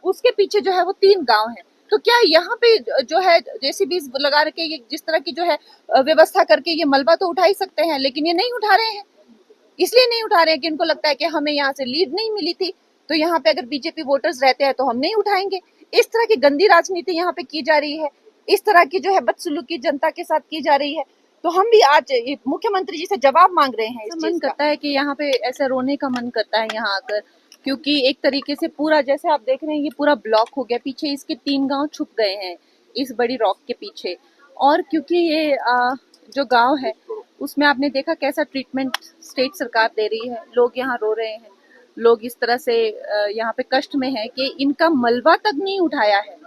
उसके पीछे जो है वो 3 गांव है। तो क्या यहाँ पे जो है जेसीबी लगा के ये जिस तरह की जो है व्यवस्था करके ये मलबा तो उठा ही सकते हैं, लेकिन ये नहीं उठा रहे हैं। इसलिए नहीं उठा रहे हैं कि इनको लगता है कि हमें यहाँ से लीड नहीं मिली थी, तो यहाँ पे अगर बीजेपी वोटर्स रहते हैं तो हम नहीं उठाएंगे। इस तरह की गंदी राजनीति यहाँ पे की जा रही है, इस तरह की जो है बदसलूकी जनता के साथ की जा रही है। तो हम भी आज मुख्यमंत्री जी से जवाब मांग रहे हैं। इस मन करता है कि यहाँ पे ऐसा रोने का मन करता है यहाँ आकर, क्योंकि एक तरीके से पूरा जैसे आप देख रहे हैं ये पूरा ब्लॉक हो गया, पीछे इसके 3 गांव छुप गए हैं इस बड़ी रॉक के पीछे। और क्योंकि ये जो गांव है उसमें आपने देखा कैसा ट्रीटमेंट स्टेट सरकार दे रही है, लोग यहाँ रो रहे हैं, लोग इस तरह से यहाँ पे कष्ट में है कि इनका मलबा तक नहीं उठाया है।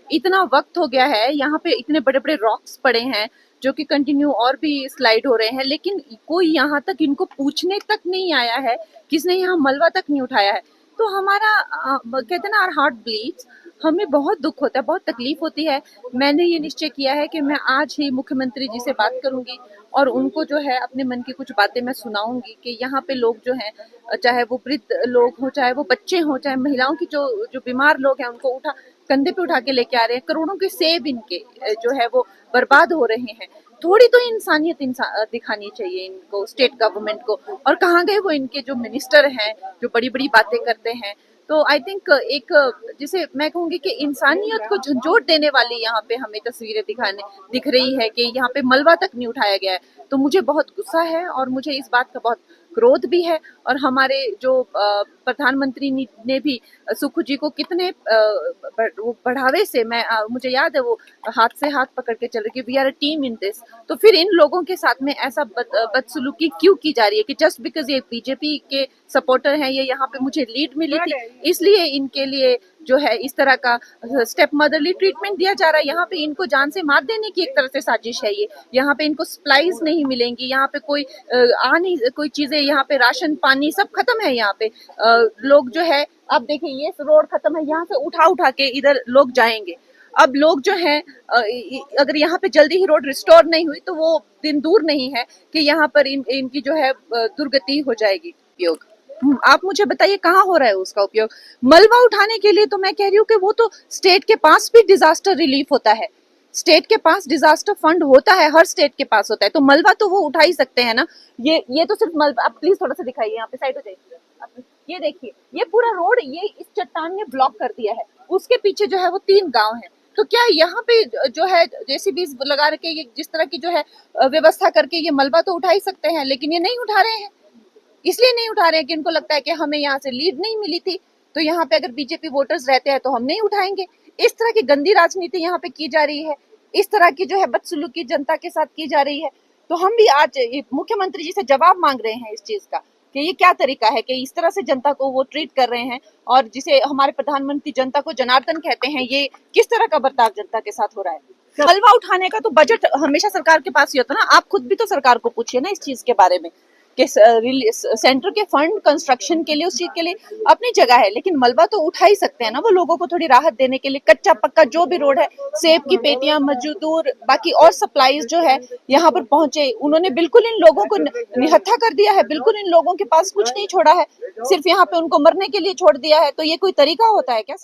इतना वक्त हो गया है, यहाँ पे इतने बड़े बड़े रॉक्स पड़े हैं जो कि कंटिन्यू और भी स्लाइड हो रहे हैं, लेकिन कोई यहाँ तक इनको पूछने तक नहीं आया है, किसने यहाँ मलबा तक नहीं उठाया है। तो हमारा कहते हैं ना, आवर हार्ट ब्लीड्स, हमें बहुत दुख होता है, बहुत तकलीफ होती है। मैंने ये निश्चय किया है कि मैं आज ही मुख्यमंत्री जी से बात करूंगी और उनको जो है अपने मन की कुछ बातें मैं सुनाऊंगी कि यहाँ पे लोग जो हैं, चाहे वो वृद्ध लोग हो, चाहे वो बच्चे हों, चाहे महिलाओं की जो जो बीमार लोग हैं उनको कंधे पे उठा के लेके आ रहे हैं, करोड़ों के सेब इनके जो है वो बर्बाद हो रहे हैं। थोड़ी तो इंसानियत दिखानी चाहिए इनको, स्टेट गवर्नमेंट को। और कहाँ गए वो इनके जो मिनिस्टर हैं जो बड़ी बड़ी बातें करते हैं। तो आई थिंक एक जिसे मैं कहूंगी कि इंसानियत को झंझोट देने वाली यहाँ पे हमें तस्वीरें दिख रही है कि यहाँ पे मलबा तक नहीं उठाया गया है। तो मुझे बहुत गुस्सा है और मुझे इस बात का बहुत क्रोध भी है। और हमारे जो प्रधानमंत्री ने भी सुखू जी को कितने बढ़ावे से, मुझे याद है वो हाथ से हाथ पकड़ के चल रही कि we are a team in this. तो फिर इन लोगों के साथ में ऐसा बदसलूकी क्यों की जा रही है कि जस्ट बिकॉज ये बीजेपी के सपोर्टर हैं, ये यहाँ पे मुझे लीड मिली थी इसलिए इनके लिए जो है इस तरह का स्टेप मदरली ट्रीटमेंट दिया जा रहा है। यहाँ पे इनको जान से मार देने की एक तरह से साजिश है ये। यहाँ पे इनको सप्लाईज नहीं मिलेंगी, यहाँ पे कोई चीजें, यहाँ पे राशन पानी सब खत्म है। यहाँ पे लोग जो है, अब देखिए ये रोड खत्म है, यहाँ से उठा के इधर लोग जाएंगे। अब लोग जो हैं, अगर यहाँ पे जल्दी ही रोड रिस्टोर नहीं हुई तो वो दिन दूर नहीं है कि यहाँ पर इनकी जो है दुर्गति हो जाएगी। उपयोग आप मुझे बताइए कहाँ हो रहा है उसका उपयोग? मलबा उठाने के लिए तो मैं कह रही हूँ कि वो तो स्टेट के पास भी डिजास्टर रिलीफ होता है, स्टेट के पास डिजास्टर फंड होता है, हर स्टेट के पास होता है, तो मलबा तो वो उठा ही सकते हैं ना। ये तो सिर्फ मलबा, आप प्लीज थोड़ा सा दिखाइए, यहाँ पे साइड हो जाइए। ये देखिए ये पूरा रोड ये इस चट्टान ने ब्लॉक कर दिया है, उसके पीछे जो है वो 3 गांव है। तो क्या यहाँ पे जो है जेसीबी लगा के ये जिस तरह की जो है व्यवस्था करके ये मलबा तो उठा ही सकते हैं, लेकिन ये नहीं उठा रहे हैं। इसलिए नहीं उठा रहे हैं कि इनको लगता है कि हमें यहाँ से लीड नहीं मिली थी, तो यहाँ पे अगर बीजेपी वोटर्स रहते हैं तो हम नहीं उठाएंगे। इस तरह की गंदी राजनीति यहाँ पे की जा रही है, इस तरह की जो है बदसलूकी जनता के साथ की जा रही है। तो हम भी आज मुख्यमंत्री जी से जवाब मांग रहे हैं इस चीज का कि ये क्या तरीका है कि इस तरह से जनता को वो ट्रीट कर रहे हैं, और जिसे हमारे प्रधानमंत्री जनता को जनार्दन कहते हैं, ये किस तरह का बर्ताव जनता के साथ हो रहा है। मलबा उठाने का तो बजट हमेशा सरकार के पास ही होता है ना, आप खुद भी तो सरकार को पूछिए ना इस चीज के बारे में कि सेंटर के फंड कंस्ट्रक्शन के लिए उस चीज के लिए अपनी जगह है, लेकिन मलबा तो उठा ही सकते हैं ना वो लोगों को थोड़ी राहत देने के लिए। कच्चा पक्का जो भी रोड है, सेब की पेटियां, मजदूर, बाकी और सप्लाईज जो है यहाँ पर पहुंचे, उन्होंने बिल्कुल इन लोगों को निहत्था कर दिया है, बिल्कुल इन लोगों के पास कुछ नहीं छोड़ा है, सिर्फ यहाँ पे उनको मरने के लिए छोड़ दिया है। तो ये कोई तरीका होता है क्या?